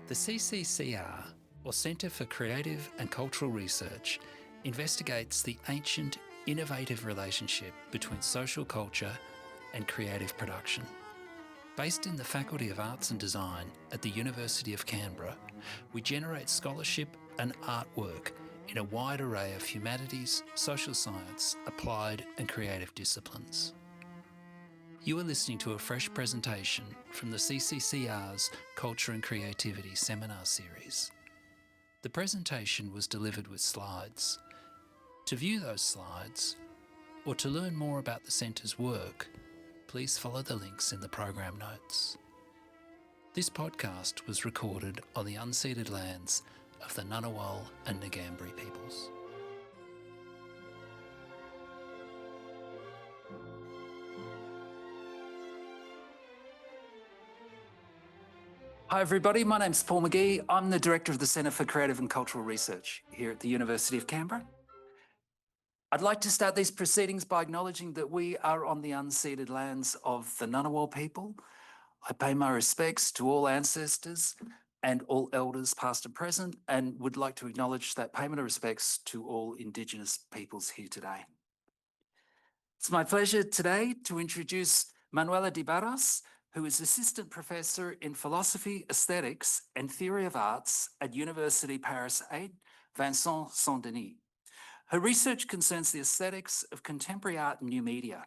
The CCCR, or Centre for Creative and Cultural Research, investigates the ancient, innovative relationship between social culture and creative production. Based in the Faculty of Arts and Design at the University of Canberra, we generate scholarship and artwork in a wide array of humanities, social science, applied and creative disciplines. You are listening to a fresh presentation from the CCCR's Culture and Creativity Seminar Series. The presentation was delivered with slides. To view those slides, or to learn more about the Centre's work, please follow the links in the program notes. This podcast was recorded on the unceded lands of the Ngunnawal and Ngambri peoples. Hi everybody, my name's Paul McGee. I'm the Director of the Centre for Creative and Cultural Research here at the University of Canberra. I'd like to start these proceedings by acknowledging that we are on the unceded lands of the Ngunnawal people. I pay my respects to all ancestors and all elders past and present, and would like to acknowledge that payment of respects to all Indigenous peoples here today. It's my pleasure today to introduce Manuela de Barros, who is Assistant Professor in Philosophy, Aesthetics and Theory of Arts at Université Paris 8, Vincennes, Saint-Denis. Her research concerns the aesthetics of contemporary art and new media,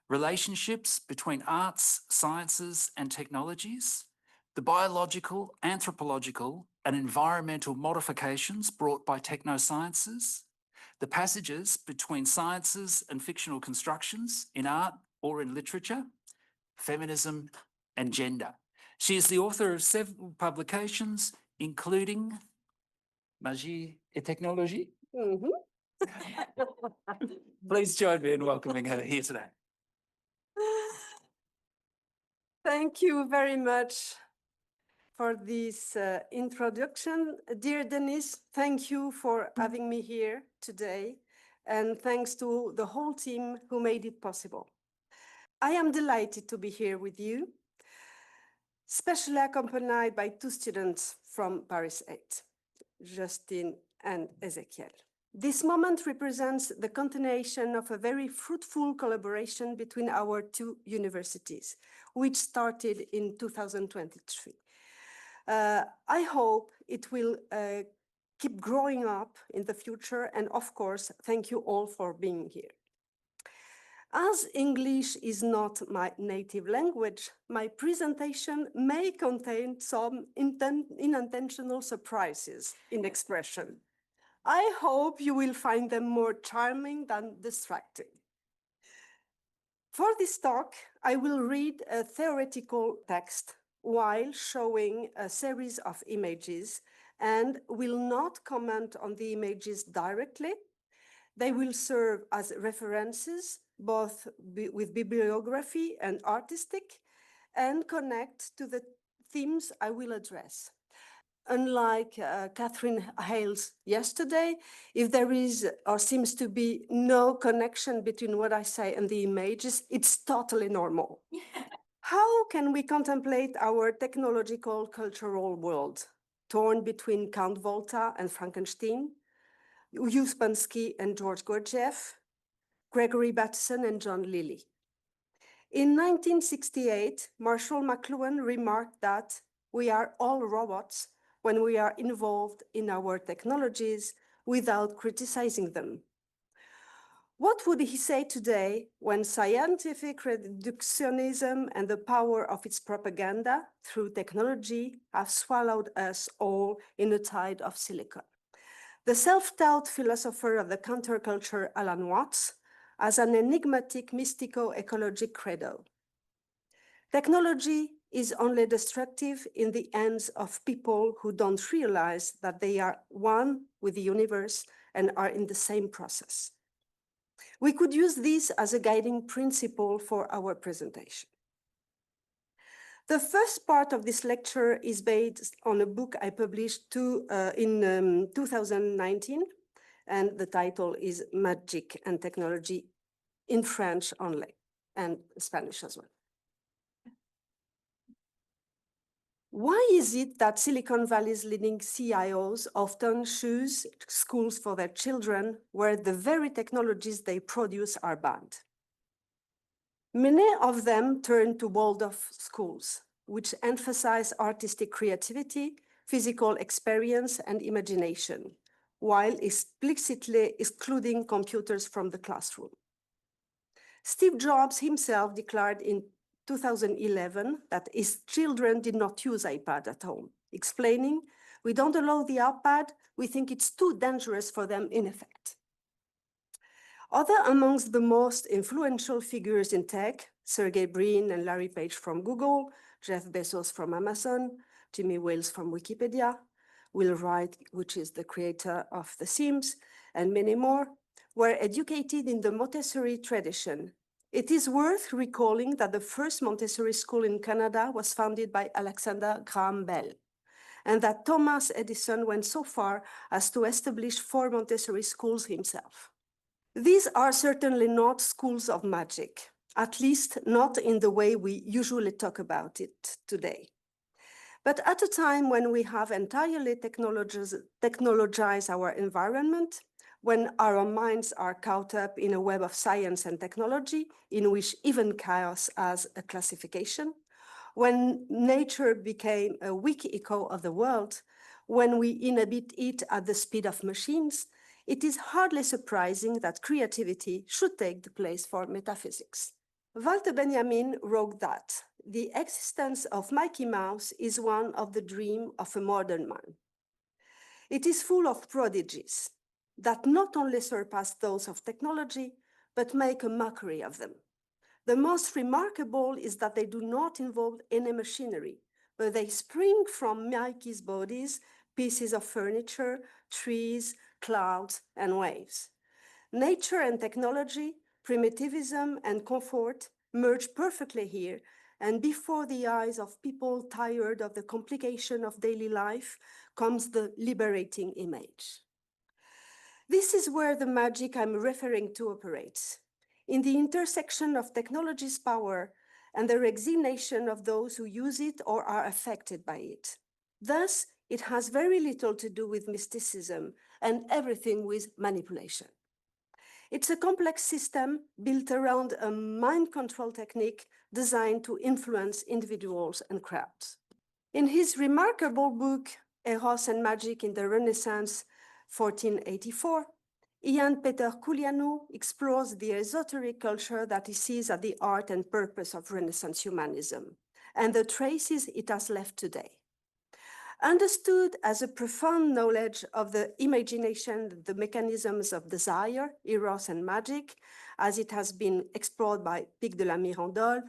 relationships between arts, sciences and technologies, the biological, anthropological and environmental modifications brought by technosciences, the passages between sciences and fictional constructions in art or in literature, feminism and gender. She is the author of several publications, including Magie et technologie. Please join me in welcoming her here today. Thank you very much for this introduction. Dear Denise, thank you for having me here today, and thanks to the whole team who made it possible. I am delighted to be here with you, especially accompanied by two students from Paris 8, Justine and Ezekiel. This moment represents the continuation of a very fruitful collaboration between our two universities, which started in 2023. I hope it will keep growing up in the future, and of course, thank you all for being here. As English is not my native language, my presentation may contain some unintentional surprises in expression. I hope you will find them more charming than distracting. For this talk, I will read a theoretical text while showing a series of images and will not comment on the images directly. They will serve as references, both with bibliography and artistic, and connect to the themes I will address. Unlike Catherine Hale's yesterday, if there is or seems to be no connection between what I say and the images, it's totally normal. How can we contemplate our technological cultural world, torn between Count Volta and Frankenstein, Uspensky and George Gurdjieff, Gregory Bateson and John Lilly? In 1968, Marshall McLuhan remarked that we are all robots when we are involved in our technologies without criticizing them. What would he say today when scientific reductionism and the power of its propaganda through technology have swallowed us all in a tide of silicon? The self-taught philosopher of the counterculture, Alan Watts, has an enigmatic mystico-ecologic credo. Technology is only destructive in the hands of people who don't realize that they are one with the universe and are in the same process. We could use this as a guiding principle for our presentation. The first part of this lecture is based on a book I published in 2019, and the title is Magie and Technologie, in French only, and Spanish as well. Why is it that Silicon Valley's leading CIOs often choose schools for their children where the very technologies they produce are banned? Many of them turn to Waldorf schools, which emphasize artistic creativity, physical experience, and imagination, while explicitly excluding computers from the classroom. Steve Jobs himself declared in 2011 that his children did not use iPad at home, explaining, "We don't allow the iPad, we think it's too dangerous for them in effect." Other amongst the most influential figures in tech, Sergey Brin and Larry Page from Google, Jeff Bezos from Amazon, Jimmy Wales from Wikipedia, Will Wright, which is the creator of The Sims, and many more, were educated in the Montessori tradition. It is worth recalling that the first Montessori school in Canada was founded by Alexander Graham Bell, and that Thomas Edison went so far as to establish 4 Montessori schools himself. These are certainly not schools of magic, at least not in the way we usually talk about it today. But at a time when we have entirely technologized our environment, when our minds are caught up in a web of science and technology in which even chaos has a classification, when nature became a weak echo of the world, when we inhabit it at the speed of machines, it is hardly surprising that creativity should take the place for metaphysics. Walter Benjamin wrote that the existence of Mickey Mouse is one of the dreams of a modern man. It is full of prodigies that not only surpass those of technology, but make a mockery of them. The most remarkable is that they do not involve any machinery, but they spring from Mickey's bodies, pieces of furniture, trees, clouds, and waves. Nature and technology, primitivism and comfort merge perfectly here, and before the eyes of people tired of the complication of daily life comes the liberating image. This is where the magic I'm referring to operates, in the intersection of technology's power and the resignation of those who use it or are affected by it. Thus, it has very little to do with mysticism and everything with manipulation. It's a complex system built around a mind control technique designed to influence individuals and crowds. In his remarkable book, Eros and Magic in the Renaissance, 1484, Ian Peter Koulianou explores the esoteric culture that he sees at the art and purpose of Renaissance humanism and the traces it has left today. Understood as a profound knowledge of the imagination, the mechanisms of desire, eros and magic, as it has been explored by Pic de la Mirandole,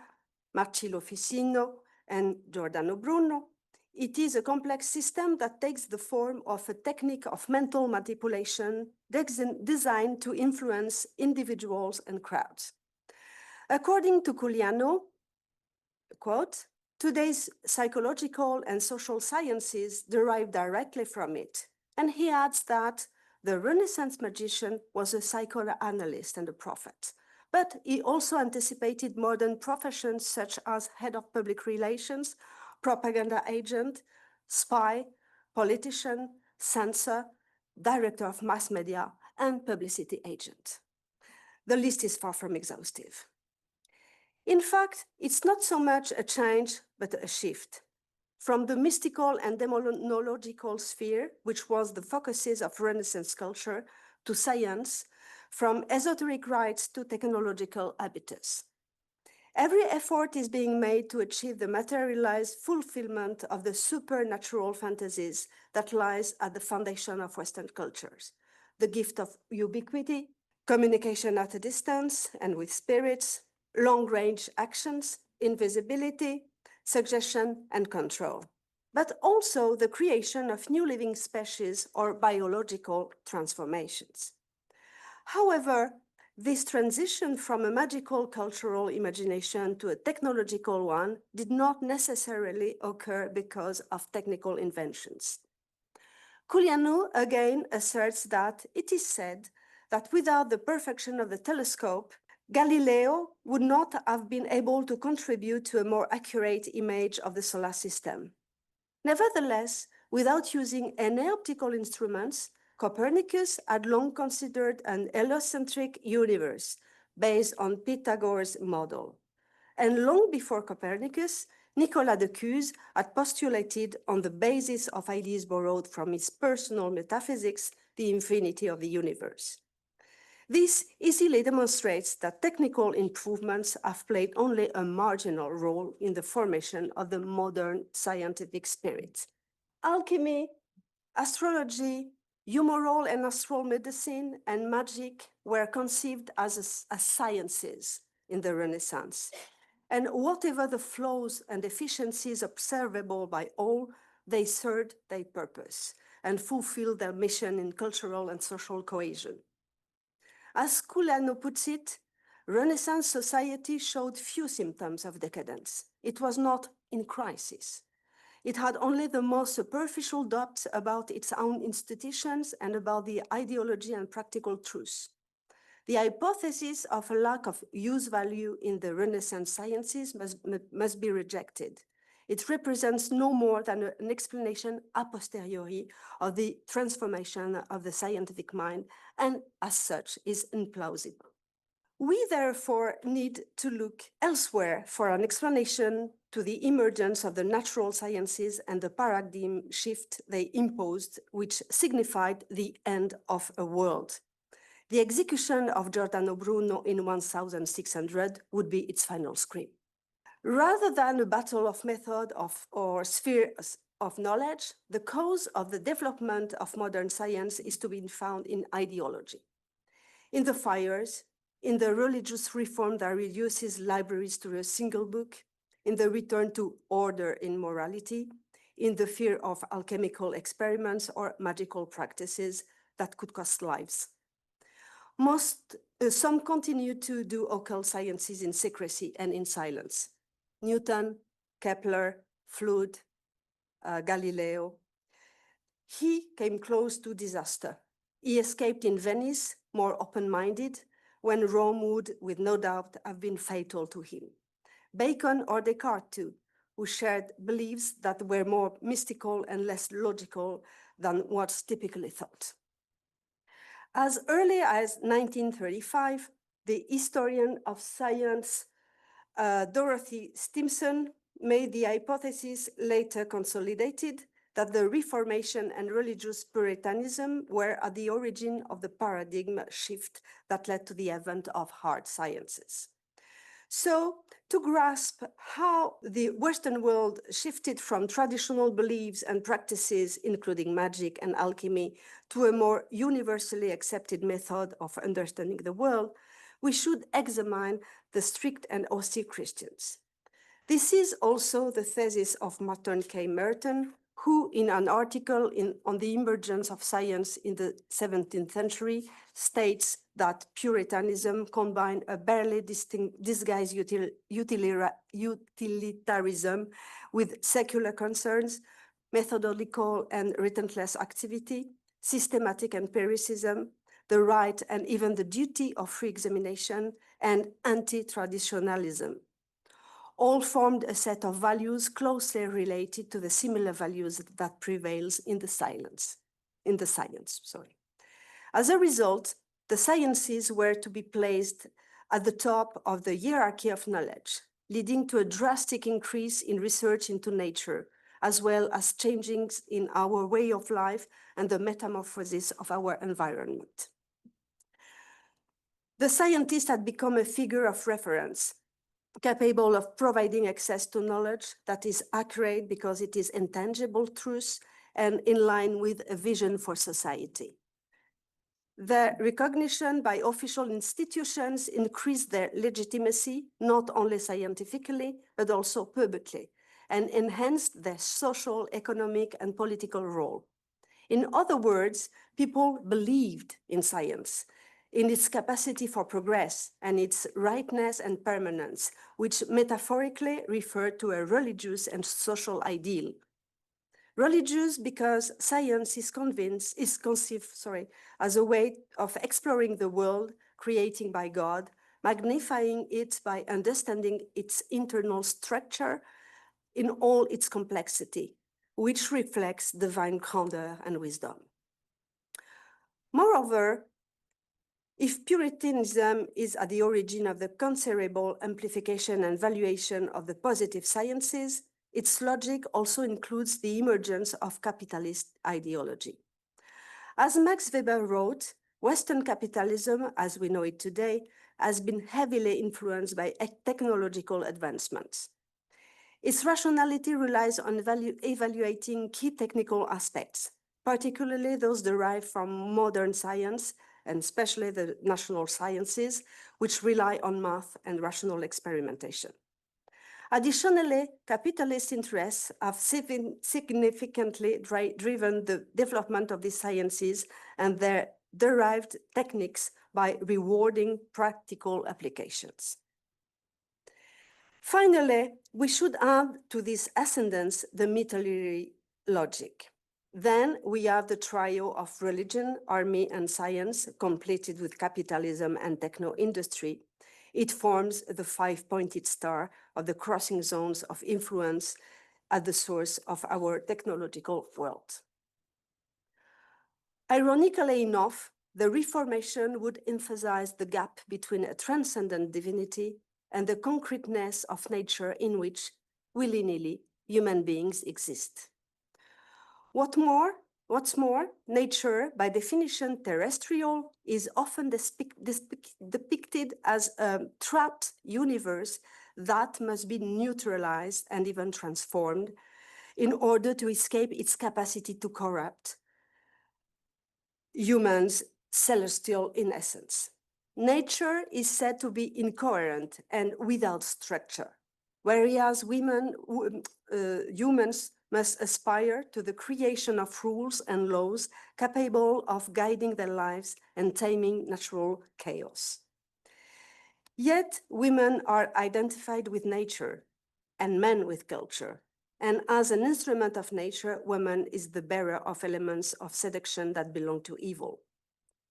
Marcello Ficino, and Giordano Bruno, it is a complex system that takes the form of a technique of mental manipulation designed to influence individuals and crowds. According to Koulianou, quote, "Today's psychological and social sciences derive directly from it." And he adds that the Renaissance magician was a psychoanalyst and a prophet, but he also anticipated modern professions such as head of public relations, propaganda agent, spy, politician, censor, director of mass media, and publicity agent. The list is far from exhaustive. In fact, it's not so much a change, but a shift. From the mystical and demonological sphere, which was the focuses of Renaissance culture, to science, from esoteric rites to technological habitus. Every effort is being made to achieve the materialized fulfillment of the supernatural fantasies that lies at the foundation of Western cultures. The gift of ubiquity, communication at a distance and with spirits, long-range actions, invisibility, suggestion, and control, but also the creation of new living species or biological transformations. However, this transition from a magical cultural imagination to a technological one did not necessarily occur because of technical inventions. Koulianou again asserts that it is said that without the perfection of the telescope, Galileo would not have been able to contribute to a more accurate image of the solar system. Nevertheless, without using any optical instruments, Copernicus had long considered an heliocentric universe based on Pythagoras' model. And long before Copernicus, Nicolas de Cuse had postulated on the basis of ideas borrowed from his personal metaphysics the infinity of the universe. This easily demonstrates that technical improvements have played only a marginal role in the formation of the modern scientific spirit. Alchemy, astrology, humoral and astral medicine, and magic were conceived as sciences in the Renaissance. And whatever the flaws and deficiencies observable by all, they served their purpose and fulfilled their mission in cultural and social cohesion. As Kulano puts it, Renaissance society showed few symptoms of decadence. It was not in crisis. It had only the most superficial doubts about its own institutions and about the ideology and practical truth. The hypothesis of a lack of use value in the Renaissance sciences must be rejected. It represents no more than an explanation a posteriori of the transformation of the scientific mind, and as such is implausible. We therefore need to look elsewhere for an explanation to the emergence of the natural sciences and the paradigm shift they imposed, which signified the end of a world. The execution of Giordano Bruno in 1600 would be its final scream. Rather than a battle of method or spheres of knowledge, the cause of the development of modern science is to be found in ideology. In the fires, in the religious reform that reduces libraries to a single book, in the return to order in morality, in the fear of alchemical experiments or magical practices that could cost lives. Some continue to do occult sciences in secrecy and in silence. Newton, Kepler, Flood, Galileo. He came close to disaster. He escaped in Venice, more open-minded, when Rome would, with no doubt, have been fatal to him. Bacon or Descartes, too, who shared beliefs that were more mystical and less logical than what's typically thought. As early as 1935, the historian of science Dorothy Stimson made the hypothesis, later consolidated, that the Reformation and religious Puritanism were at the origin of the paradigm shift that led to the advent of hard sciences. So, to grasp how the Western world shifted from traditional beliefs and practices, including magic and alchemy, to a more universally accepted method of understanding the world, we should examine the strict and austere Christians. This is also the thesis of Martin K. Merton, who, in an article on the emergence of science in the 17th century, states that Puritanism combined a barely disguised utilitarianism with secular concerns, methodological and relentless activity, systematic empiricism, the right and even the duty of free examination, and anti-traditionalism. All formed a set of values closely related to the similar values that prevails in the science. As a result, the sciences were to be placed at the top of the hierarchy of knowledge, leading to a drastic increase in research into nature, as well as changes in our way of life and the metamorphosis of our environment. The scientist had become a figure of reference, capable of providing access to knowledge that is accurate because it is intangible truth and in line with a vision for society. The recognition by official institutions increased their legitimacy, not only scientifically, but also publicly, and enhanced their social, economic, and political role. In other words, people believed in science, in its capacity for progress and its rightness and permanence, which metaphorically referred to a religious and social ideal. Religious because science is conceived as a way of exploring the world created by God, magnifying it by understanding its internal structure in all its complexity, which reflects divine grandeur and wisdom. Moreover, if Puritanism is at the origin of the considerable amplification and valuation of the positive sciences, its logic also includes the emergence of capitalist ideology. As Max Weber wrote, Western capitalism, as we know it today, has been heavily influenced by technological advancements. Its rationality relies on evaluating key technical aspects, particularly those derived from modern science, and especially the natural sciences, which rely on math and rational experimentation. Additionally, capitalist interests have significantly driven the development of these sciences and their derived techniques by rewarding practical applications. Finally, we should add to this ascendance the military logic. Then we have the trio of religion, army, and science, completed with capitalism and techno-industry. It forms the five-pointed star of the crossing zones of influence at the source of our technological world. Ironically enough, the Reformation would emphasize the gap between a transcendent divinity and the concreteness of nature in which, willy-nilly, human beings exist. What's more, nature, by definition terrestrial, is often depicted as a trapped universe that must be neutralized and even transformed in order to escape its capacity to corrupt humans, celestial in essence. Nature is said to be incoherent and without structure, whereas humans must aspire to the creation of rules and laws capable of guiding their lives and taming natural chaos. Yet women are identified with nature and men with culture. And as an instrument of nature, woman is the bearer of elements of seduction that belong to evil.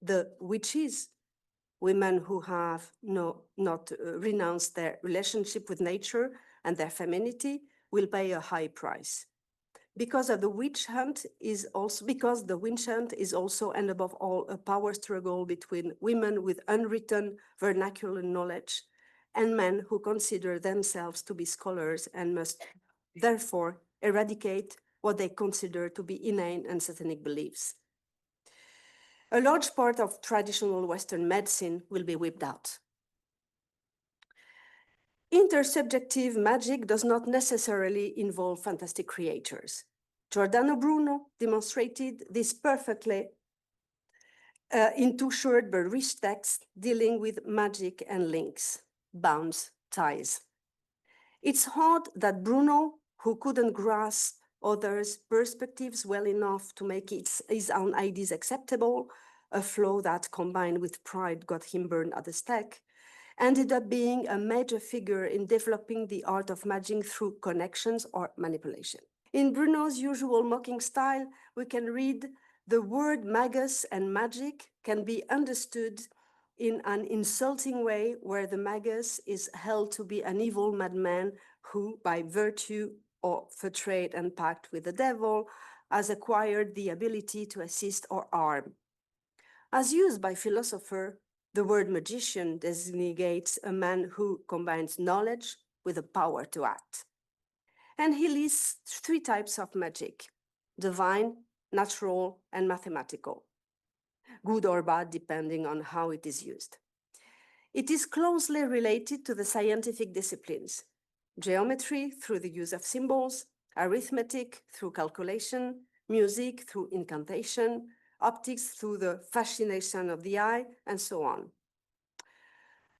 The witches, women who have not renounced their relationship with nature and their femininity, will pay a high price. Because the witch hunt is also and above all a power struggle between women with unwritten vernacular knowledge and men who consider themselves to be scholars and must therefore eradicate what they consider to be inane and satanic beliefs. A large part of traditional Western medicine will be wiped out. Intersubjective magic does not necessarily involve fantastic creatures. Giordano Bruno demonstrated this perfectly in two short but rich texts dealing with magic and links, bounds, ties. It's odd that Bruno, who couldn't grasp others' perspectives well enough to make his own ideas acceptable, a flaw that combined with pride got him burned at the stake, ended up being a major figure in developing the art of magic through connections or manipulation. In Bruno's usual mocking style, we can read the word magus and magic can be understood in an insulting way where the magus is held to be an evil madman who, by virtue of a trade and pact with the devil, has acquired the ability to assist or harm. As used by philosophers, the word magician designates a man who combines knowledge with the power to act. And he lists three types of magic: divine, natural, and mathematical, good or bad depending on how it is used. It is closely related to the scientific disciplines: geometry through the use of symbols, arithmetic through calculation, music through incantation, optics through the fascination of the eye, and so on.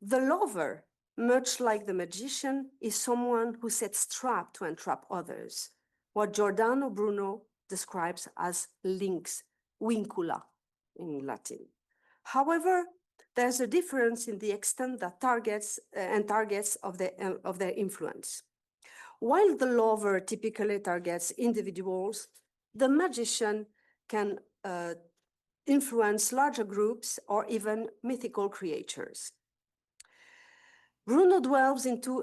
The lover, much like the magician, is someone who sets trap to entrap others, what Giordano Bruno describes as links, vincula in Latin. However, there's a difference in the extent that targets of their influence. While the lover typically targets individuals, the magician can influence larger groups or even mythical creatures. Bruno delves into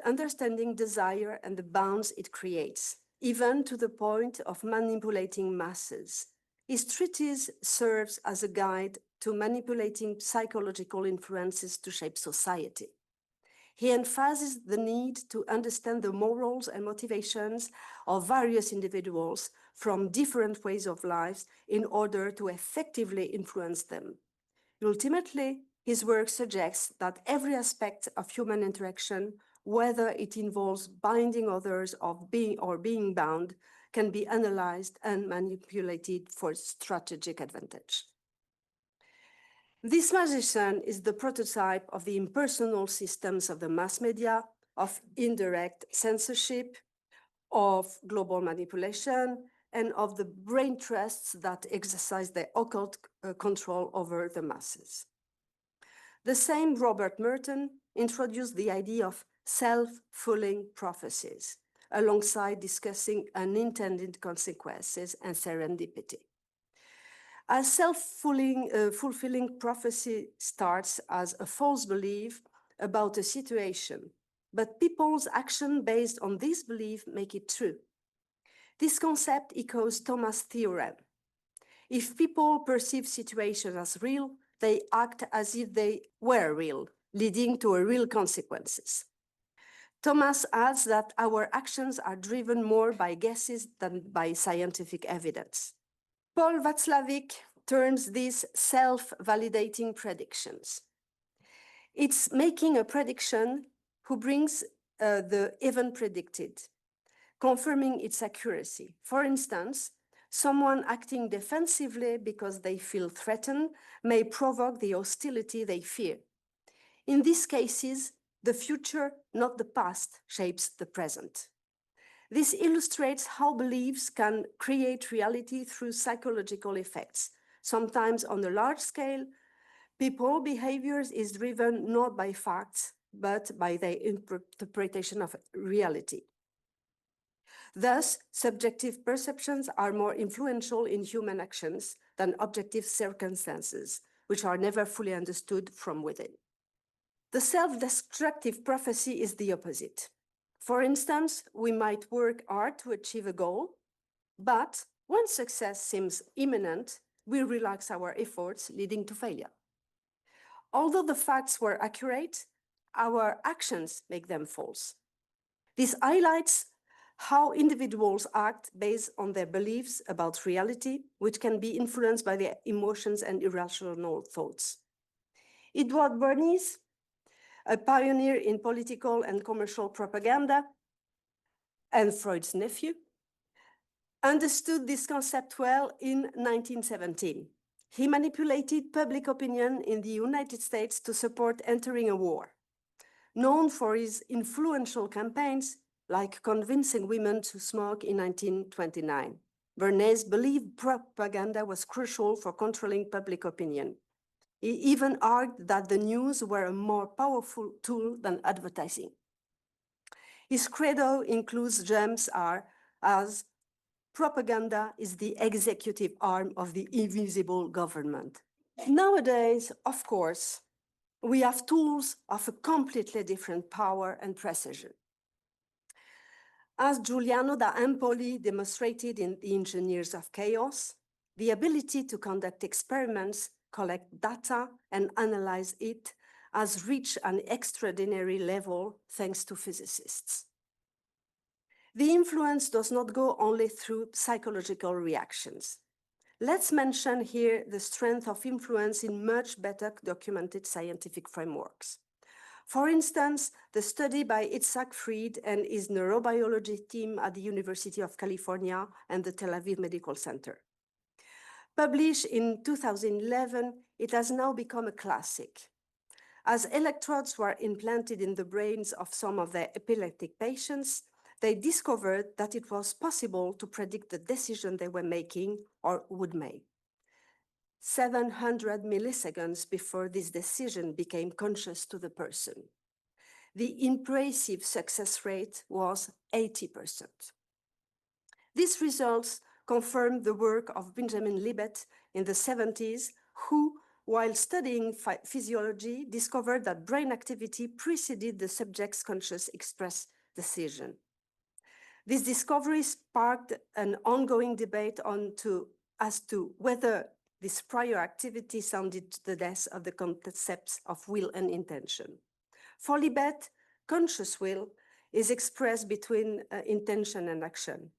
understanding desire and the bounds it creates. even to the point of manipulating masses. His treatise serves as a guide to manipulating psychological influences to shape society. He emphasizes the need to understand the morals and motivations of various individuals from different ways of life in order to effectively influence them. Ultimately, his work suggests that every aspect of human interaction, whether it involves binding others or being bound, can be analyzed and manipulated for strategic advantage. This magician is the prototype of the impersonal systems of the mass media, of indirect censorship, of global manipulation, and of the brain trusts that exercise their occult control over the masses. The same Robert Merton introduced the idea of self-fulfilling prophecies, alongside discussing unintended consequences and serendipity. A self-fulfilling prophecy starts as a false belief about a situation, but people's action based on this belief make it true. This concept echoes Thomas' theorem. If people perceive situations as real, they act as if they were real, leading to real consequences. Thomas adds that our actions are driven more by guesses than by scientific evidence. Paul Václavic terms these self-validating predictions. It's making a prediction who brings the event predicted, confirming its accuracy. For instance, someone acting defensively because they feel threatened may provoke the hostility they fear. In these cases, the future, not the past, shapes the present. This illustrates how beliefs can create reality through psychological effects. Sometimes on a large scale, people's behaviors is driven not by facts, but by their interpretation of reality. Thus, subjective perceptions are more influential in human actions than objective circumstances, which are never fully understood from within. The self-destructive prophecy is the opposite. For instance, we might work hard to achieve a goal, but when success seems imminent, we relax our efforts, leading to failure. Although the facts were accurate, our actions make them false. This highlights how individuals act based on their beliefs about reality, which can be influenced by their emotions and irrational thoughts. Edward Bernays, a pioneer in political and commercial propaganda, and Freud's nephew, understood this concept well in 1917. He manipulated public opinion in the United States to support entering a war. Known for his influential campaigns, like convincing women to smoke in 1929, Bernays believed propaganda was crucial for controlling public opinion. He even argued that the news were a more powerful tool than advertising. His credo includes gems as propaganda is the executive arm of the invisible government. Nowadays, of course, we have tools of a completely different power and precision. As Giuliano da Empoli demonstrated in The Engineers of Chaos, the ability to conduct experiments, collect data, and analyze it has reached an extraordinary level thanks to physicists. The influence does not go only through psychological reactions. Let's mention here the strength of influence in much better documented scientific frameworks. For instance, the study by Itzhak Fried and his neurobiology team at the University of California and the Tel Aviv Medical Center. Published in 2011, it has now become a classic. As electrodes were implanted in the brains of some of their epileptic patients, they discovered that it was possible to predict the decision they were making or would make. 700 milliseconds before this decision became conscious to the person. The impressive success rate was 80%. These results confirmed the work of Benjamin Libet in the 70s, who, while studying physiology, discovered that brain activity preceded the subject's conscious express decision. This discovery sparked an ongoing debate as to whether this prior activity sounded to the depths of the concepts of will and intention. For Libet, conscious will is expressed between intention and action.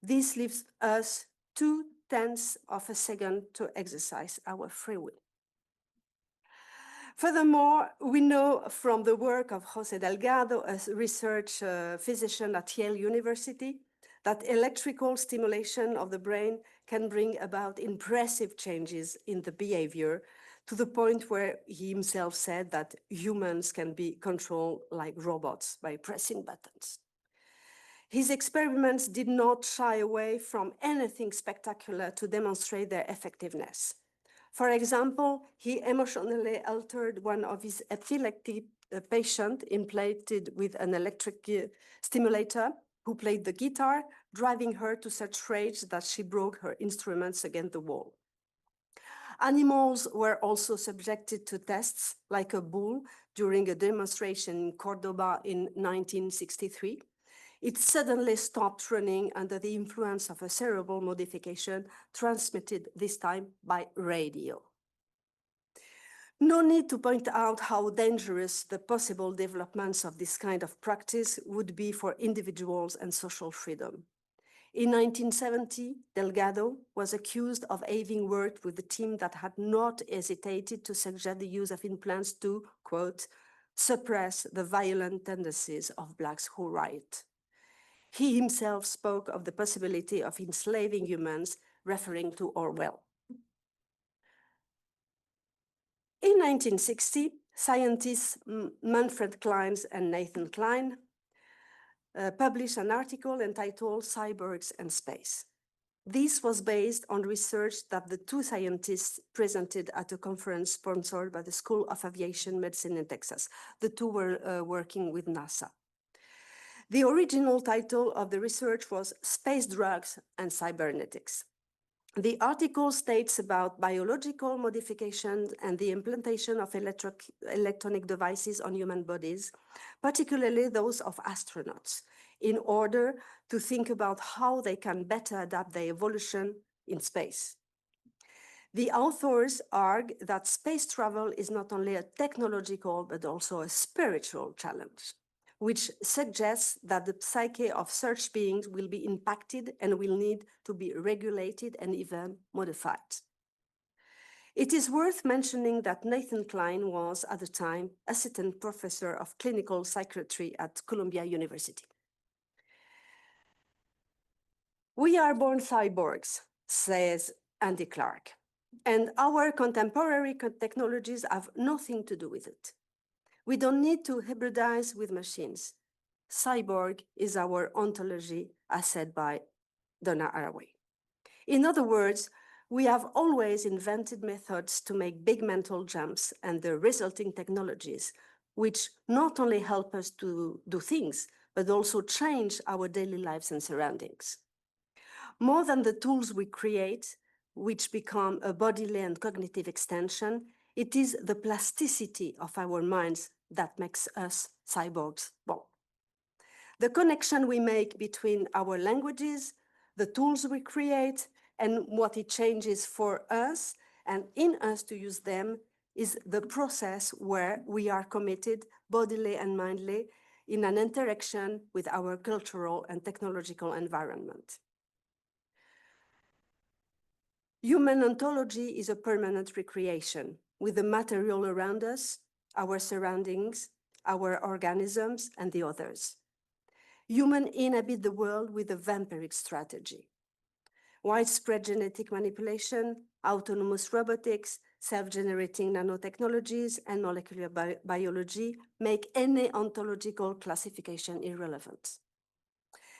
This leaves us 0.2 of a second to exercise our free will. Furthermore, we know from the work of José Delgado, a research physician at Yale University, that electrical stimulation of the brain can bring about impressive changes in the behavior, to the point where he himself said that humans can be controlled like robots by pressing buttons. His experiments did not shy away from anything spectacular to demonstrate their effectiveness. For example, he emotionally altered one of his epileptic patients implanted with an electric stimulator who played the guitar, driving her to such rage that she broke her instruments against the wall. Animals were also subjected to tests, like a bull during a demonstration in Cordoba in 1963. It suddenly stopped running under the influence of a cerebral modification transmitted this time by radio. No need to point out how dangerous the possible developments of this kind of practice would be for individuals and social freedom. In 1970, Delgado was accused of having worked with a team that had not hesitated to suggest the use of implants to, quote, suppress the violent tendencies of Blacks who riot. He himself spoke of the possibility of enslaving humans, referring to Orwell. In 1960, scientists Manfred Clynes and Nathan Kline published an article entitled Cyborgs and Space. This was based on research that the two scientists presented at a conference sponsored by the School of Aviation Medicine in Texas. The two were working with NASA. The original title of the research was Space Drugs and Cybernetics. The article states about biological modifications and the implantation of electronic devices on human bodies, particularly those of astronauts, in order to think about how they can better adapt their evolution in space. The authors argue that space travel is not only a technological but also a spiritual challenge, which suggests that the psyche of such beings will be impacted and will need to be regulated and even modified. It is worth mentioning that Nathan Kline was, at the time, assistant professor of clinical psychiatry at Columbia University. We are born cyborgs, says Andy Clark, and our contemporary technologies have nothing to do with it. We don't need to hybridize with machines. Cyborg is our ontology, as said by Donna Haraway. In other words, we have always invented methods to make big mental jumps and the resulting technologies, which not only help us to do things, but also change our daily lives and surroundings. More than the tools we create, which become a bodily and cognitive extension, it is the plasticity of our minds that makes us cyborgs born. The connection we make between our languages, the tools we create, and what it changes for us and in us to use them is the process where we are committed bodily and mindly in an interaction with our cultural and technological environment. Human ontology is a permanent recreation with the material around us, our surroundings, our organisms, and the others. Humans inhabit the world with a vampiric strategy. Widespread genetic manipulation, autonomous robotics, self-generating nanotechnologies, and molecular biology make any ontological classification irrelevant.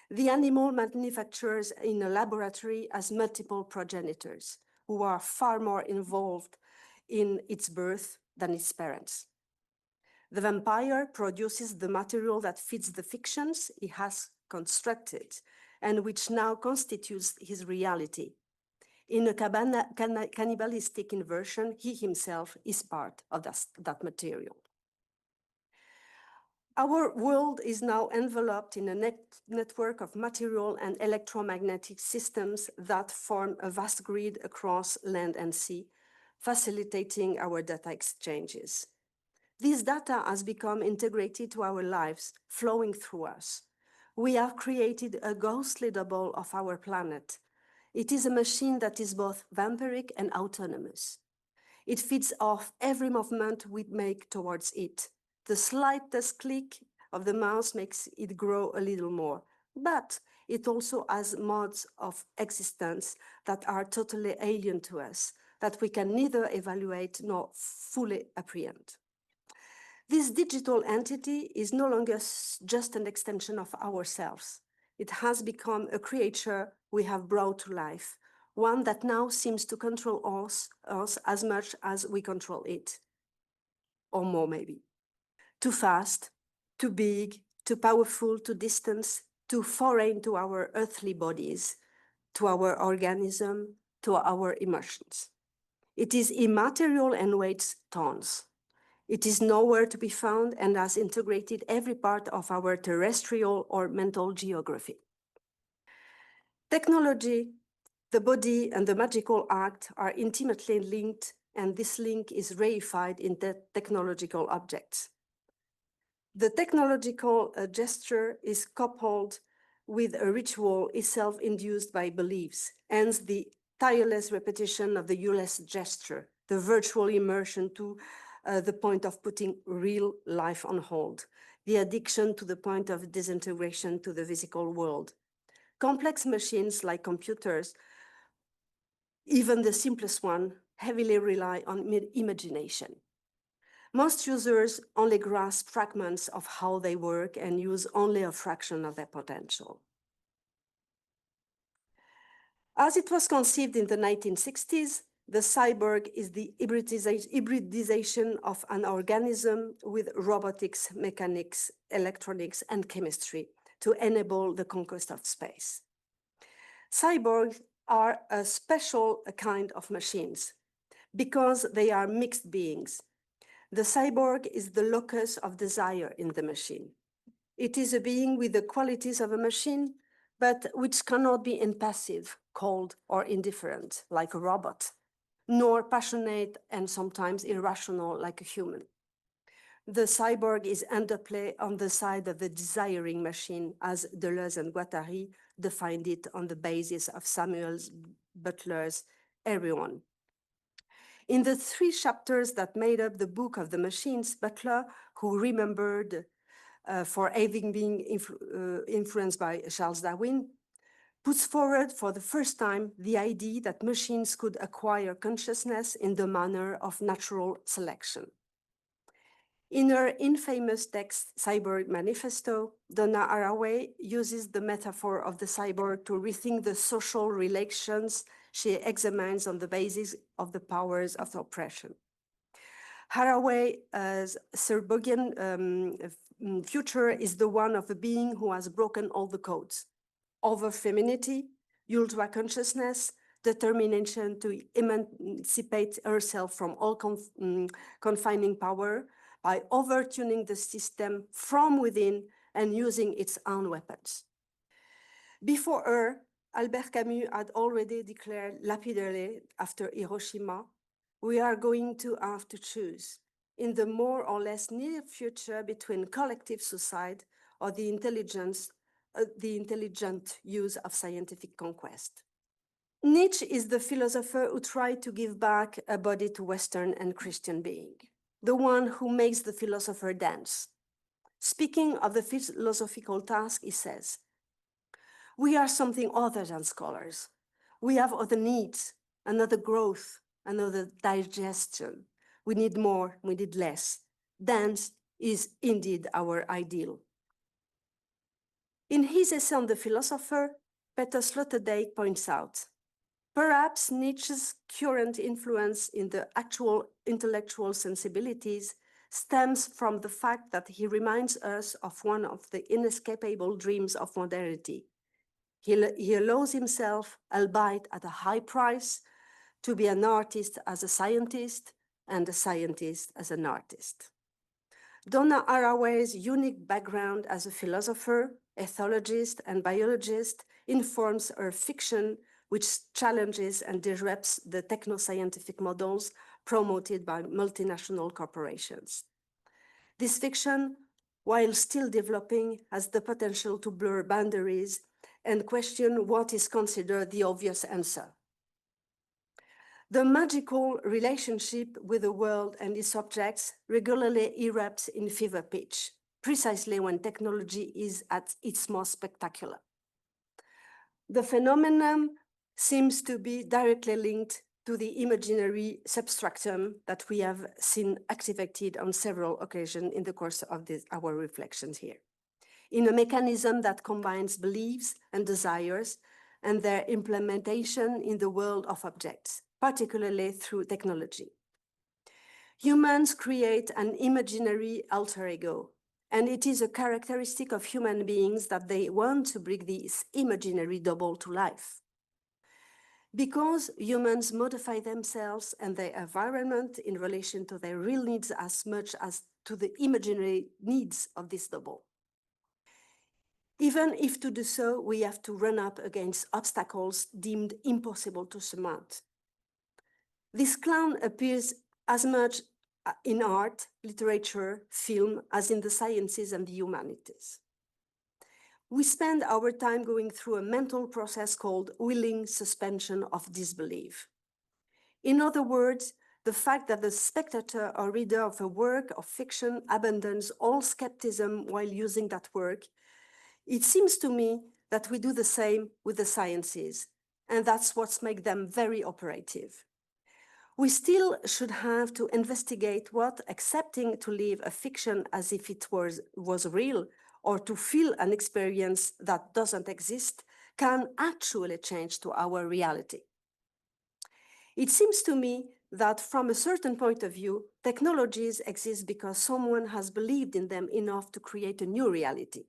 The animal manufactures in a laboratory has multiple progenitors who are far more involved in its birth than its parents. The vampire produces the material that fits the fictions he has constructed and which now constitutes his reality. In a cannibalistic inversion, he himself is part of that material. Our world is now enveloped in a network of material and electromagnetic systems that form a vast grid across land and sea, facilitating our data exchanges. This data has become integrated to our lives, flowing through us. We have created a ghostly double of our planet. It is a machine that is both vampiric and autonomous. It feeds off every movement we make towards it. The slightest click of the mouse makes it grow a little more, but it also has modes of existence that are totally alien to us, that we can neither evaluate nor fully apprehend. This digital entity is no longer just an extension of ourselves. It has become a creature we have brought to life, one that now seems to control us as much as we control it, or more maybe. Too fast, too big, too powerful, too distant, too foreign to our earthly bodies, to our organism, to our emotions. It is immaterial and weighs tons. It is nowhere to be found and has integrated every part of our terrestrial or mental geography. Technology, the body, and the magical act are intimately linked, and this link is reified in the technological objects. The technological gesture is coupled with a ritual is self-induced by beliefs, hence the tireless repetition of the useless gesture, the virtual immersion to the point of putting real life on hold, the addiction to the point of disintegration to the physical world. Complex machines like computers, even the simplest one, heavily rely on imagination. Most users only grasp fragments of how they work and use only a fraction of their potential. As it was conceived in the 1960s, the cyborg is the hybridization of an organism with robotics, mechanics, electronics, and chemistry to enable the conquest of space. Cyborgs are a special kind of machines because they are mixed beings. The cyborg is the locus of desire in the machine. It is a being with the qualities of a machine, but which cannot be impassive, cold, or indifferent like a robot, nor passionate and sometimes irrational like a human. The cyborg is underplay on the side of the desiring machine, as Deleuze and Guattari defined it on the basis of Samuel Butler's Everyone. In the 3 chapters that made up the Book of the Machines, Butler, who remembered for having been influenced by Charles Darwin, puts forward for the first time the idea that machines could acquire consciousness in the manner of natural selection. In her infamous text, Cyborg Manifesto, Donna Haraway uses the metaphor of the cyborg to rethink the social relations she examines on the basis of the powers of oppression. Haraway's cyborgian future is the one of a being who has broken all the codes over femininity, ultra consciousness, determination to emancipate herself from all confining power by overtuning the system from within and using its own weapons. Before her, Albert Camus had already declared lapidarily after Hiroshima, we are going to have to choose in the more or less near future between collective suicide or the intelligent use of scientific conquest. Nietzsche is the philosopher who tried to give back a body to Western and Christian being, the one who makes the philosopher dance. Speaking of the philosophical task, he says, we are something other than scholars. We have other needs, another growth, another digestion. We need more, we need less. Dance is indeed our ideal. In his essay on the philosopher, Peter Sloterdijk points out, perhaps Nietzsche's current influence in the actual intellectual sensibilities stems from the fact that he reminds us of one of the inescapable dreams of modernity. He allows himself, albeit at a high price, to be an artist as a scientist and a scientist as an artist. Donna Haraway's unique background as a philosopher, ethologist, and biologist informs her fiction, which challenges and disrupts the technoscientific models promoted by multinational corporations. This fiction, while still developing, has the potential to blur boundaries and question what is considered the obvious answer. The magical relationship with the world and its objects regularly erupts in fever pitch, precisely when technology is at its most spectacular. The phenomenon seems to be directly linked to the imaginary substratum that we have seen activated on several occasions in the course of our reflections here, in a mechanism that combines beliefs and desires and their implementation in the world of objects, particularly through technology. Humans create an imaginary alter ego, and it is a characteristic of human beings that they want to bring this imaginary double to life. Because humans modify themselves and their environment in relation to their real needs as much as to the imaginary needs of this double. Even if to do so, we have to run up against obstacles deemed impossible to surmount. This clown appears as much in art, literature, film, as in the sciences and the humanities. We spend our time going through a mental process called willing suspension of disbelief. In other words, the fact that the spectator or reader of a work of fiction abandons all skepticism while using that work. It seems to me that we do the same with the sciences, and that's what makes them very operative. We still should have to investigate what accepting to live a fiction as if it was real or to feel an experience that doesn't exist can actually change to our reality. It seems to me that from a certain point of view, technologies exist because someone has believed in them enough to create a new reality.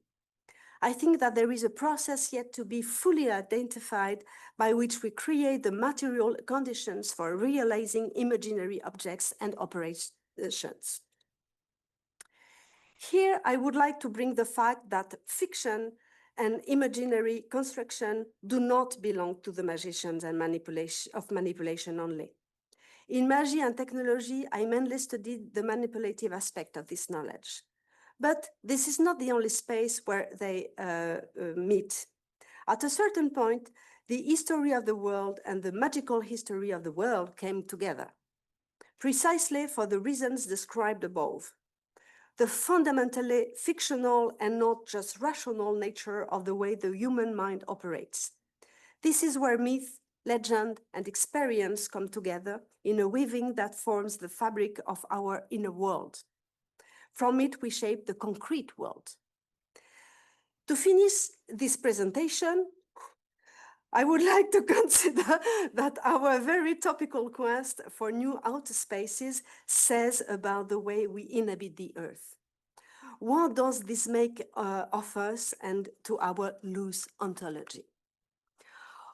I think that there is a process yet to be fully identified by which we create the material conditions for realizing imaginary objects and operations. Here, I would like to bring the fact that fiction and imaginary construction do not belong to the magicians and manipulation only. In Magie and technologie, I mainly studied the manipulative aspect of this knowledge. But this is not the only space where they meet. At a certain point, the history of the world and the magical history of the world came together, precisely for the reasons described above. The fundamentally fictional and not just rational nature of the way the human mind operates. This is where myth, legend, and experience come together in a weaving that forms the fabric of our inner world. From it, we shape the concrete world. To finish this presentation, I would like to consider that our very topical quest for new outer spaces says about the way we inhabit the Earth. What does this make of us and to our loose ontology?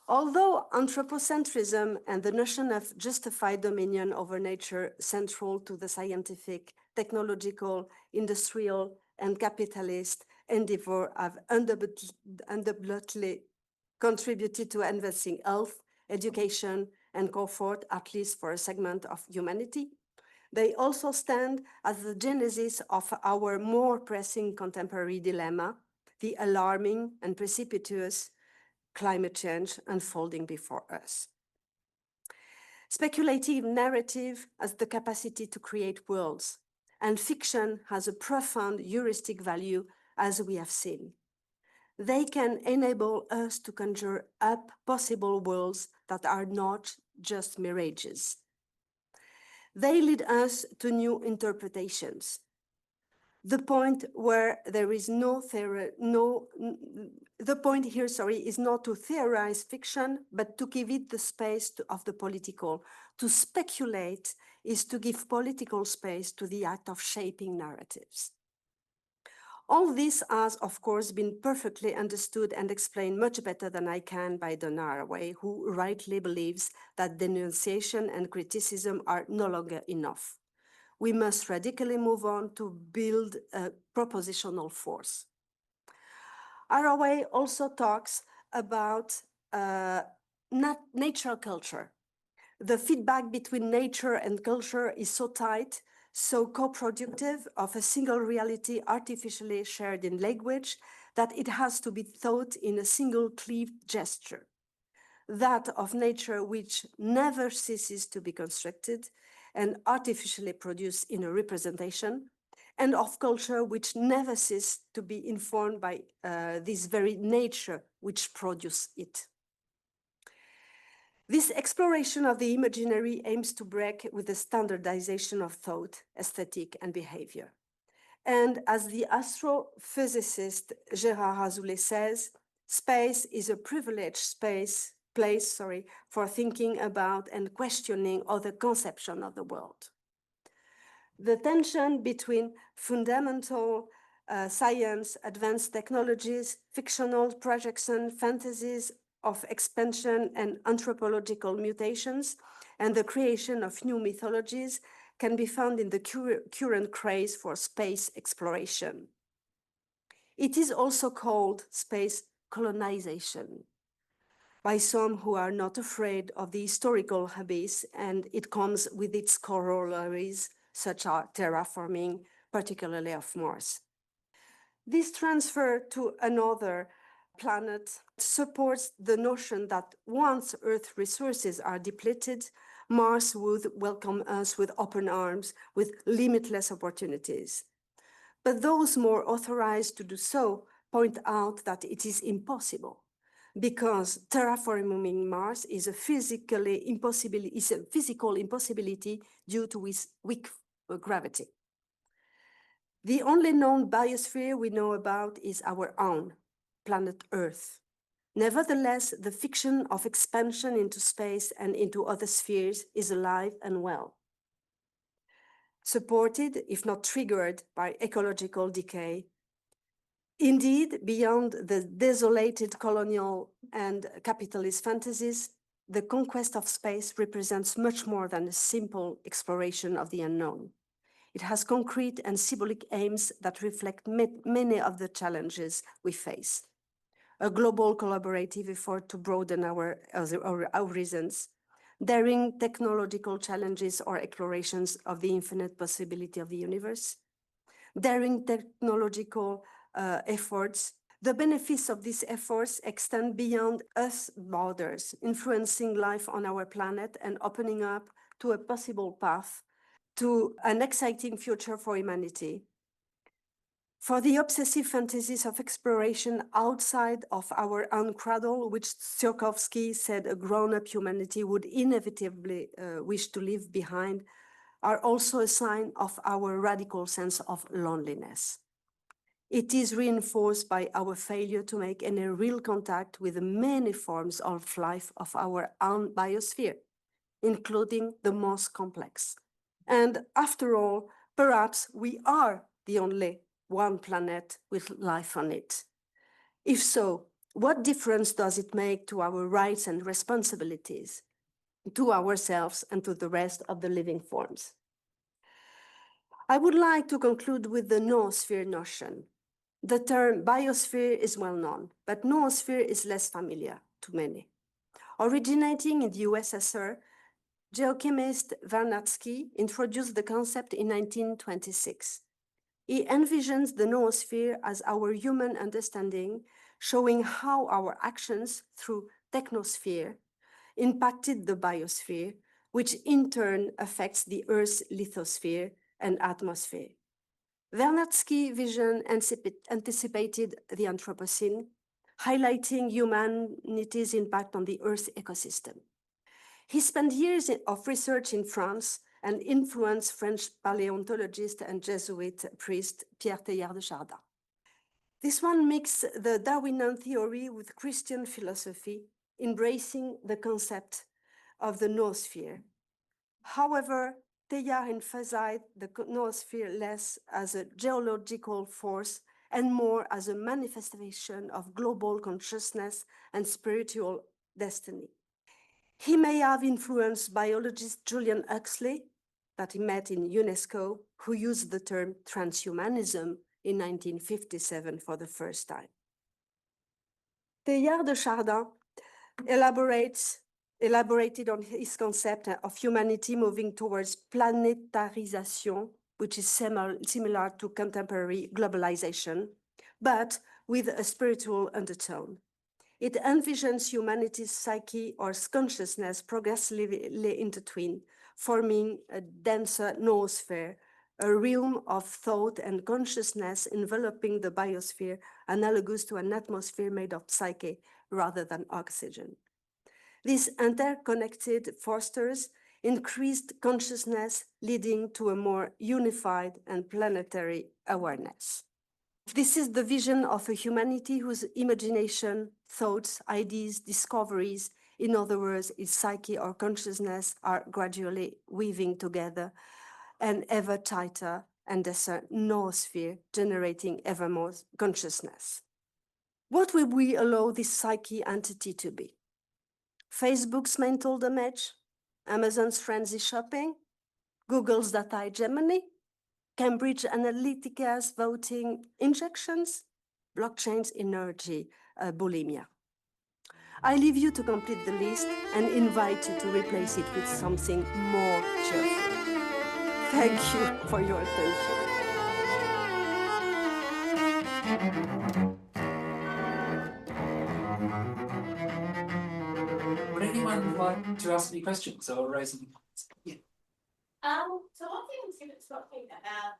Although anthropocentrism and the notion of justified dominion over nature central to the scientific, technological, industrial, and capitalist endeavor have undoubtedly contributed to advancing health, education, and comfort, at least for a segment of humanity, they also stand as the genesis of our more pressing contemporary dilemma, the alarming and precipitous climate change unfolding before us. Speculative narrative has the capacity to create worlds, and fiction has a profound heuristic value, as we have seen. They can enable us to conjure up possible worlds that are not just mirages. They lead us to new interpretations. The point where there is the point here, is not to theorize fiction, but to give it the space of the political. To speculate is to give political space to the act of shaping narratives. All this has, of course, been perfectly understood and explained much better than I can by Donna Haraway, who rightly believes that denunciation and criticism are no longer enough. we must radically move on to build a propositional force. Haraway also talks about natural culture. The feedback between nature and culture is so tight, so co-productive of a single reality artificially shared in language that it has to be thought in a single cleaved gesture. That of nature which never ceases to be constructed and artificially produced in a representation, and of culture which never ceases to be informed by this very nature which produces it. This exploration of the imaginary aims to break with the standardization of thought, aesthetic, and behavior. And as the astrophysicist Gérard Azoulay says, space is a privileged place for thinking about and questioning other conceptions of the world. The tension between fundamental science, advanced technologies, fictional projection, fantasies of expansion and anthropological mutations, and the creation of new mythologies can be found in the current craze for space exploration. It is also called space colonization by some who are not afraid of the historical abyss, and it comes with its corollaries, such as terraforming, particularly of Mars. This transfer to another planet supports the notion that once Earth resources are depleted, Mars would welcome us with open arms, with limitless opportunities. But those more authorized to do so point out that it is impossible, because terraforming Mars is a physical impossibility due to its weak gravity. The only known biosphere we know about is our own, planet Earth. Nevertheless, the fiction of expansion into space and into other spheres is alive and well, supported, if not triggered, by ecological decay. Indeed, beyond the desolated colonial and capitalist fantasies, the conquest of space represents much more than a simple exploration of the unknown. It has concrete and symbolic aims that reflect many of the challenges we face. A global collaborative effort to broaden our horizons, daring technological challenges or explorations of the infinite possibility of the universe, daring technological efforts. The benefits of these efforts extend beyond Earth's borders, influencing life on our planet and opening up to a possible path to an exciting future for humanity. For the obsessive fantasies of exploration outside of our own cradle, which Tsiolkovsky said a grown-up humanity would inevitably wish to leave behind, are also a sign of our radical sense of loneliness. It is reinforced by our failure to make any real contact with the many forms of life of our own biosphere, including the most complex. And after all, perhaps we are the only one planet with life on it. If so, what difference does it make to our rights and responsibilities, to ourselves and to the rest of the living forms? I would like to conclude with the noosphere notion. The term biosphere is well known, but noosphere is less familiar to many. Originating in the USSR, geochemist Vernadsky introduced the concept in 1926. He envisions the noosphere as our human understanding, showing how our actions through technosphere impacted the biosphere, which in turn affects the Earth's lithosphere and atmosphere. Vernadsky's vision anticipated the Anthropocene, highlighting humanity's impact on the Earth's ecosystem. He spent years of research in France and influenced French paleontologist and Jesuit priest Pierre Teilhard de Chardin. This one mixed the Darwinian theory with Christian philosophy, embracing the concept of the noosphere. However, Teilhard emphasized the noosphere less as a geological force and more as a manifestation of global consciousness and spiritual destiny. He may have influenced biologist Julian Huxley, that he met in UNESCO, who used the term transhumanism in 1957 for the first time. Teilhard de Chardin elaborated on his concept of humanity moving towards planetarization, which is similar to contemporary globalization, but with a spiritual undertone. It envisions humanity's psyche or consciousness progressively intertwined, forming a denser noosphere, a realm of thought and consciousness enveloping the biosphere, analogous to an atmosphere made of psyche rather than oxygen. This interconnected fosters increased consciousness, leading to a more unified and planetary awareness. This is the vision of a humanity whose imagination, thoughts, ideas, discoveries, in other words, its psyche or consciousness, are gradually weaving together and ever tighter and denser noosphere, generating ever more consciousness. What will we allow this psyche entity to be? Facebook's mental damage, Amazon's frenzy shopping, Google's data hegemony, Cambridge Analytica's voting injections, blockchain's energy bulimia. I leave you to complete the list and invite you to replace it with something more cheerful. Thank you for your attention. Would anyone like to ask any questions or raise any points? Yeah. So one thing was you were talking about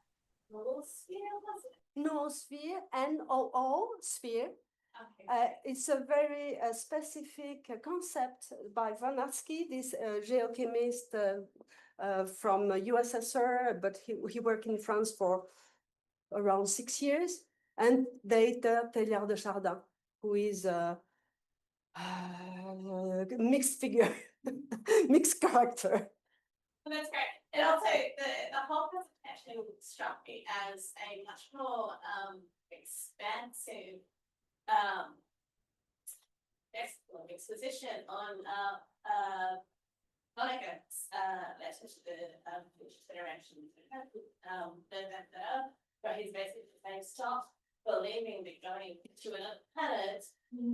noosphere, was it? Noosphere, N-O-O, sphere. Okay. It's a very specific concept by Vanatsky, this geochemist from USSR, but he worked in France for around 6 years, and later Teilhard de Chardin, who is a mixed figure, mixed character. Well, that's great. And also the whole presentation struck me as a much more expansive exposition on Monaco's letter to the future generations, but he's basically saying stop believing that going to another planet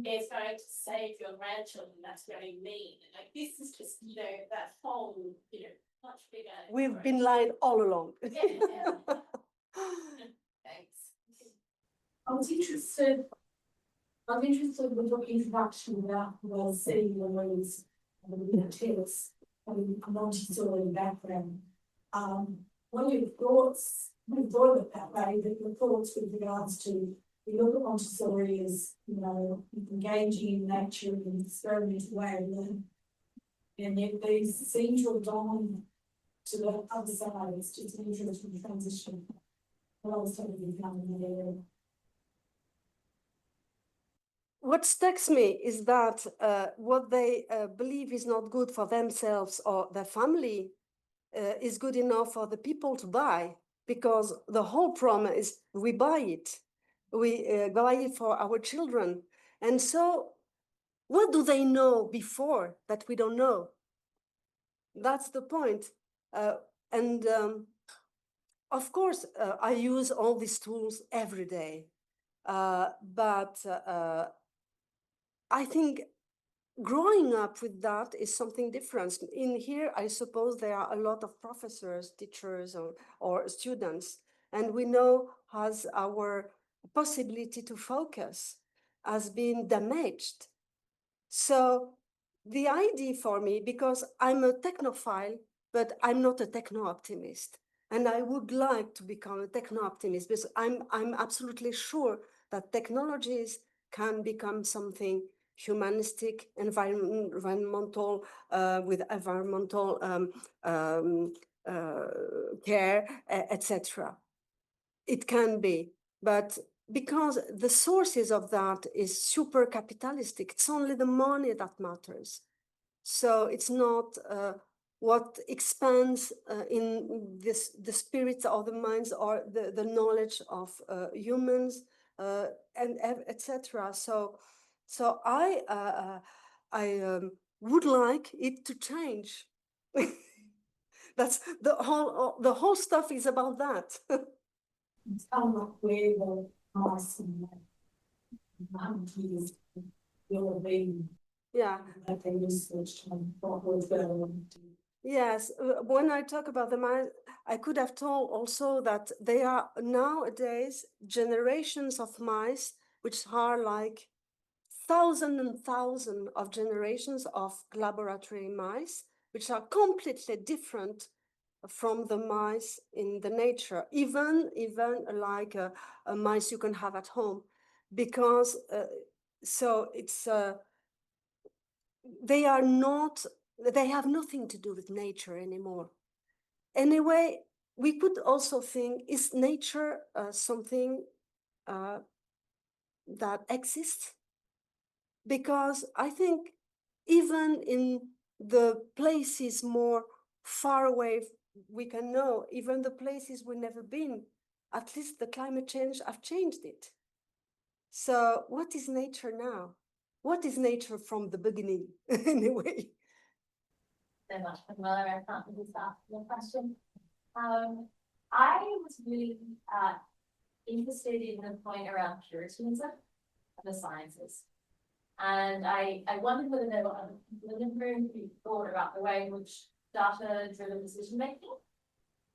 is going to save your grandchildren. That's very mean. Like this is just, that whole, much bigger. We've been lying all along. Yeah. Thanks. I was interested with your introduction that was seeing the ways tears and Montessori background. What are your thoughts? We thought of it that way, but your thoughts with regards to we look at Montessori as, engaging in nature in an experimental way of learning. And yet these seem to have gone to the other side. It's just an interesting transition. What I was talking about in that area. What strikes me is that what they believe is not good for themselves or their family is good enough for the people to buy, because the whole problem is we buy it. We buy it for our children. And so what do they know before that we don't know? That's the point. Of course, I use all these tools every day. But I think growing up with that is something different. In here, I suppose there are a lot of professors, teachers, or students, and we know as our possibility to focus has been damaged. So the idea for me, because I'm a technophile, but I'm not a techno-optimist, and I would like to become a techno-optimist because I'm absolutely sure that technologies can become something humanistic, environmental, with environmental care, etc. It can be, but because the sources of that is super capitalistic, it's only the money that matters. So it's not what expands in the spirits or the minds or the knowledge of humans and etc. So I would like it to change That's the whole stuff is about that. It's kind of where the mice and the monkeys, your baby, Yeah. that they researched on what was going on. Yes, when I talk about the mice, I could have told also that they are nowadays generations of mice, which are like thousands and thousands of generations of laboratory mice, which are completely different from the mice in the nature, even like a mice you can have at home, because so it's they are not, they have nothing to do with nature anymore. Anyway, we could also think, is nature something that exists? Because I think even in the places more far away we can know, even the places we've never been, at least the climate change have changed it. So what is nature now? What is nature from the beginning anyway? So much, Manuela. I can't really start your question. I was really interested in the point around Puritanism and the sciences. And I wondered whether there were other people in the room who thought about the way in which data-driven decision-making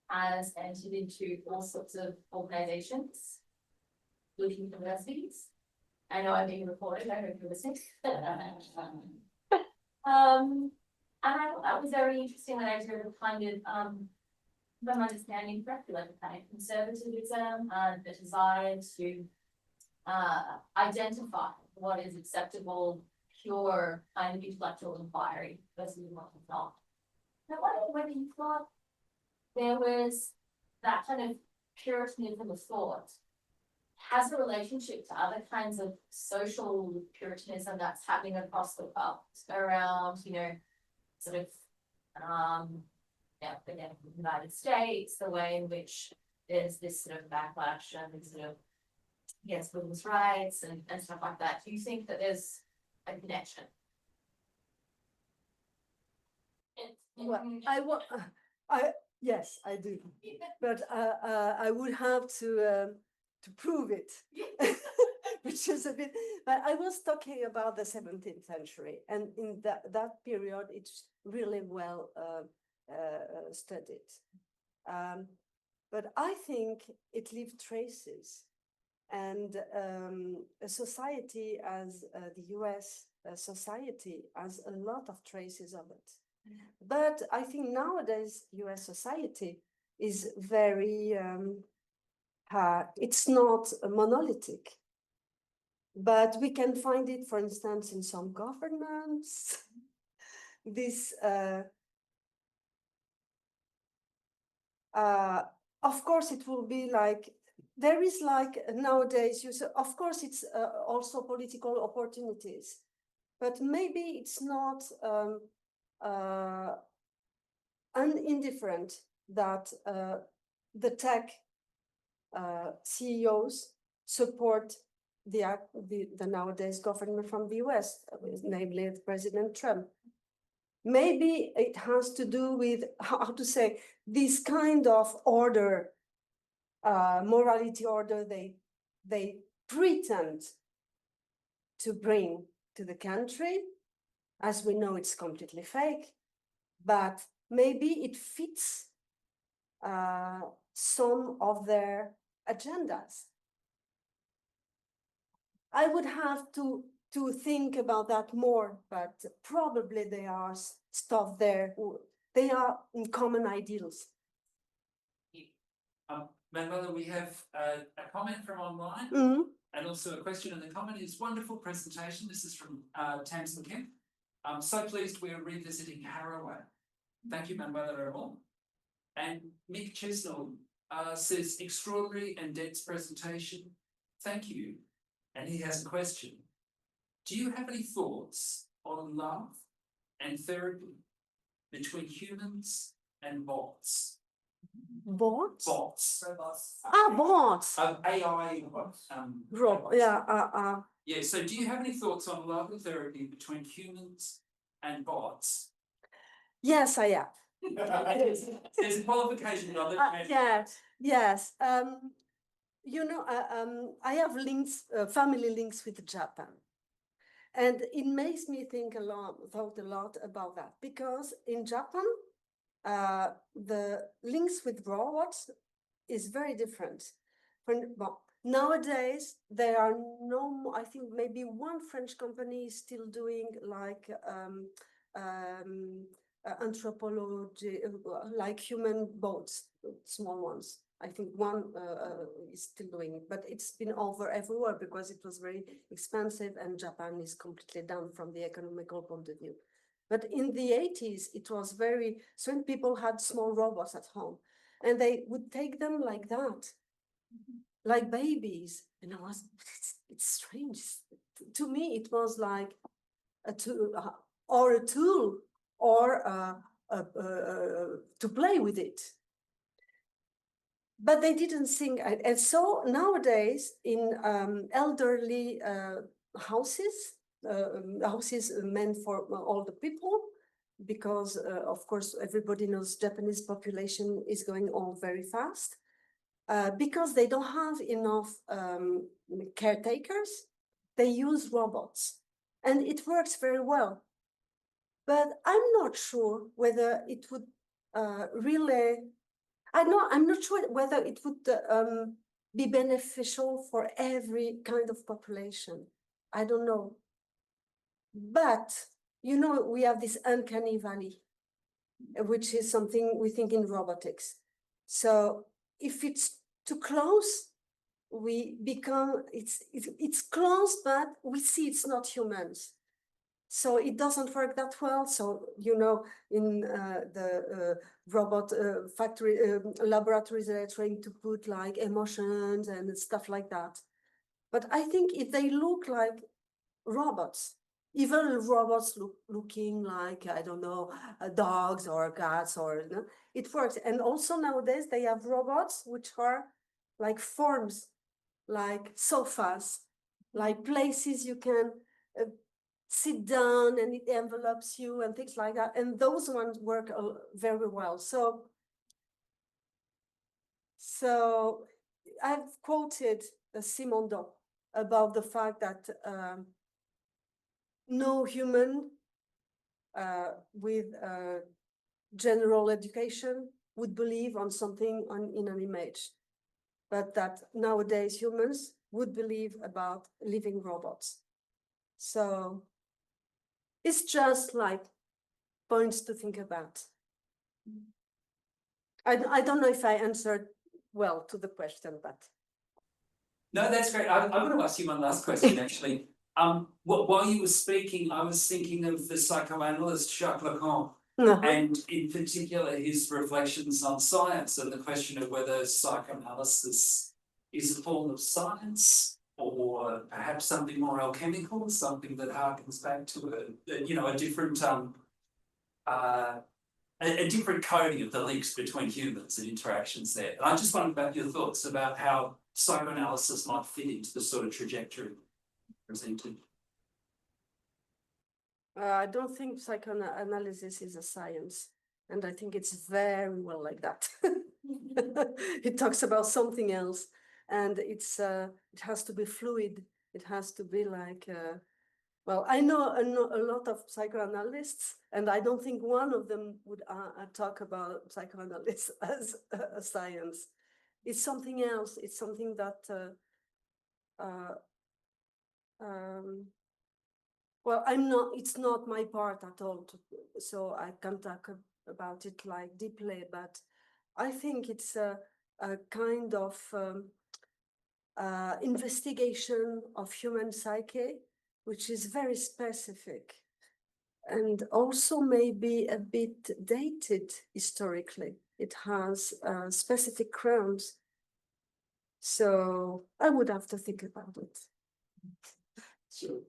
has entered into all sorts of organizations, including universities. I know I'm being recorded, I hope you're listening. And I thought that was very interesting, that idea of kind of, if I'm understanding correctly, like a kind of conservatism and the desire to identify what is acceptable, pure kind of intellectual inquiry versus what is not. And I wonder whether you thought there was that kind of Puritanism of thought has a relationship to other kinds of social Puritanism that's happening across the world around, you know, sort of, the United States, the way in which there's this sort of backlash and sort of, yes, women's rights and stuff like that. Do you think that there's a connection? Well, yes, I do, but I would have to prove it, which is a bit. But I was talking about the 17th century, and in that period, it's really well studied. But I think it left traces, and a society as the US society has a lot of traces of it. But I think nowadays US society is very, it's not monolithic, but we can find it, for instance, in some governments. This, of course, it will be like, there is like nowadays, of course, it's also political opportunities, but maybe it's not indifferent that the tech CEOs support the nowadays government from the US, namely President Trump. Maybe it has to do with, how to say, this kind of order, morality order they pretend to bring to the country. As we know, it's completely fake, but maybe it fits some of their agendas. I would have to think about that more, but probably there are stuff there. They are in common ideals. Manuela, we have a comment from online, and also a question in the comment. Is wonderful presentation. This is from Tamsin Kemp. I'm so pleased we're revisiting Haraway. Thank you, Manuela. And Mick Chisnell says, extraordinary and dense presentation. Thank you. And he has a question. Do you have any thoughts on love and therapy between humans and bots? Bots? Bots. Bots. AI. Yeah, so do you have any thoughts on love and therapy between humans and bots? Yes, I have. There's a qualification on it. Yes. You know, I have links, family links with Japan. And it makes me thought a lot about that, because in Japan, the links with robots is very different. Well, nowadays, there are no more, I think maybe one French company is still doing like anthropology, like human boats, small ones. I think one is still doing it, but it's been over everywhere because it was very expensive and Japan is completely down from the economical point of view. But in the 80s, it was very, certain people had small robots at home and they would take them like that, like babies. And it's strange. To me, it was like a tool or a tool or to play with it. But they didn't think, and so nowadays in elderly houses, houses meant for older people, because of course everybody knows Japanese population is going on very fast, because they don't have enough caretakers, they use robots, and it works very well. But I'm not sure whether it would really. I'm not sure whether it would be beneficial for every kind of population. I don't know. But, you know, we have this uncanny valley, which is something we think in robotics. So if it's too close, we become, it's close, but we see it's not humans. So it doesn't work that well. So, you know, in the robot factory laboratories, they're trying to put like emotions and stuff like that. But I think if they look like robots, even robots looking like, I don't know, dogs or cats, or you know, it works. And also nowadays they have robots which are like forms, like sofas, like places you can sit down and it envelopes you and things like that. And those ones work very well. So I've quoted Simondo about the fact that no human with general education would believe on something in an image, but that nowadays humans would believe about living robots. So it's just like points to think about. I don't know if I answered well to the question, but. No, that's great. I'm going to ask you one last question, actually. While you were speaking, I was thinking of the psychoanalyst Jacques Lacan, and in particular his reflections on science and the question of whether psychoanalysis is a form of science, or perhaps something more alchemical, something that harkens back to a different a different coding of the links between humans and interactions there. And I just wondered about your thoughts about how psychoanalysis might fit into the sort of trajectory presented. I don't think psychoanalysis is a science, and I think it's very well like that. It talks about something else, and it has to be fluid. It has to be like, well, I know a lot of psychoanalysts, and I don't think one of them would talk about psychoanalysis as a science. It's something else. It's something that, well, it's not my part at all, so I can't talk about it like deeply, but I think it's a kind of investigation of human psyche, which is very specific and also maybe a bit dated historically. It has specific grounds. So I would have to think about it. Sure.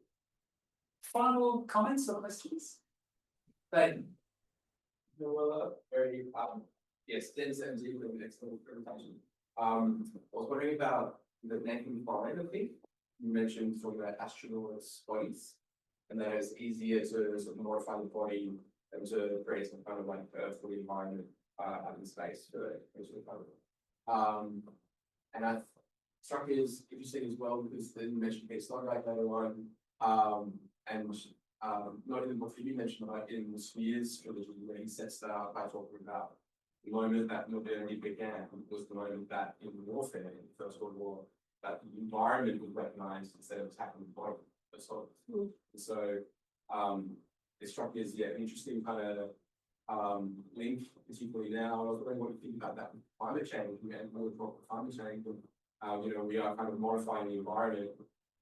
Final comments or questions? Ben. Manuela, very yes, thanks you for the excellent presentation. I was wondering about the 1905, I think. You mentioned from the astronauts' bodies, and that it's easier to sort of modify the body and to create some kind of like earthly environment out in space for it. And I struck me as interesting as well because then you mentioned case like later on, and not in the book that you mentioned, but in the Spheres trilogy, where he sets that up by talking about the moment that modernity began was the moment that in warfare, in the First World War, that the environment was recognized instead of attacking the body. So it struck me as an interesting kind of link, particularly now. I was wondering what you think about that with climate change and more talk about climate change. We are kind of modifying the environment,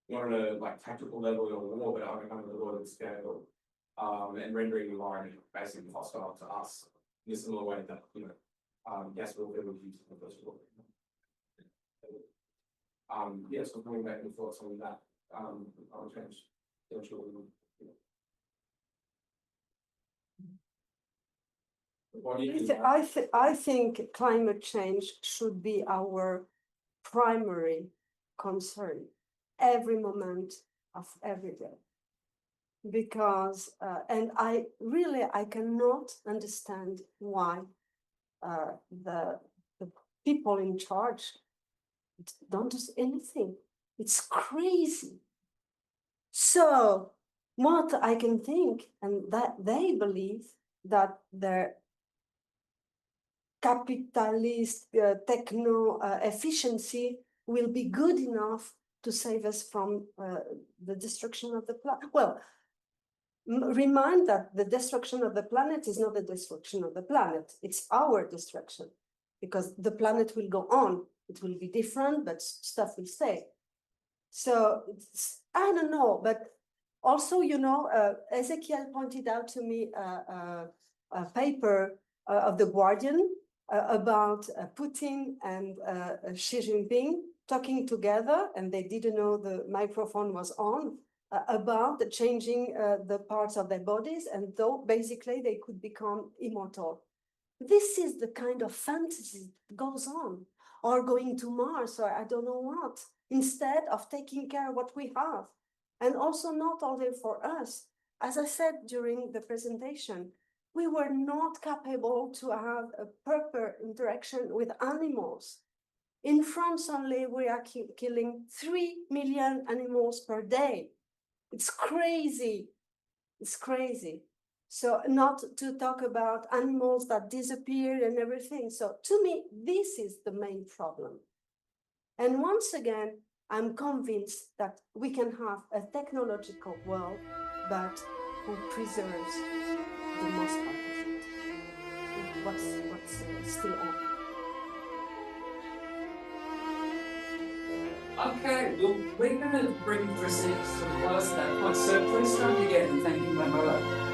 not on a like tactical level in a war, but on a kind of a larger scale, and rendering the environment basically hostile to us in a similar way that gas will be used in the First World War. So coming back and thoughts on that, climate change, I think climate change should be our primary concern every moment of every day. Because, and I cannot understand why the people in charge don't do anything. It's crazy. So what I can think, and that they believe that their capitalist techno efficiency will be good enough to save us from the destruction of the planet. Well, remind that the destruction of the planet is not the destruction of the planet, it's our destruction, because the planet will go on. It will be different, but stuff will stay. So I don't know, but also, Ezekiel pointed out to me a paper of The Guardian about Putin and Xi Jinping talking together, and they didn't know the microphone was on, about the changing the parts of their bodies, and though basically they could become immortal. This is the kind of fantasy that goes on, or going to Mars, or I don't know what, instead of taking care of what we have. And also not only for us, as I said during the presentation, we were not capable to have a proper interaction with animals. In France only, we are killing 3 million animals per day. It's crazy. It's crazy. So not to talk about animals that disappeared and everything. So to me, this is the main problem. And once again, I'm convinced that we can have a technological world, but who preserves the most part of it. What's still on. Okay, well, we're going to bring proceedings to a close at that point. So please join me again in thanking Manuela.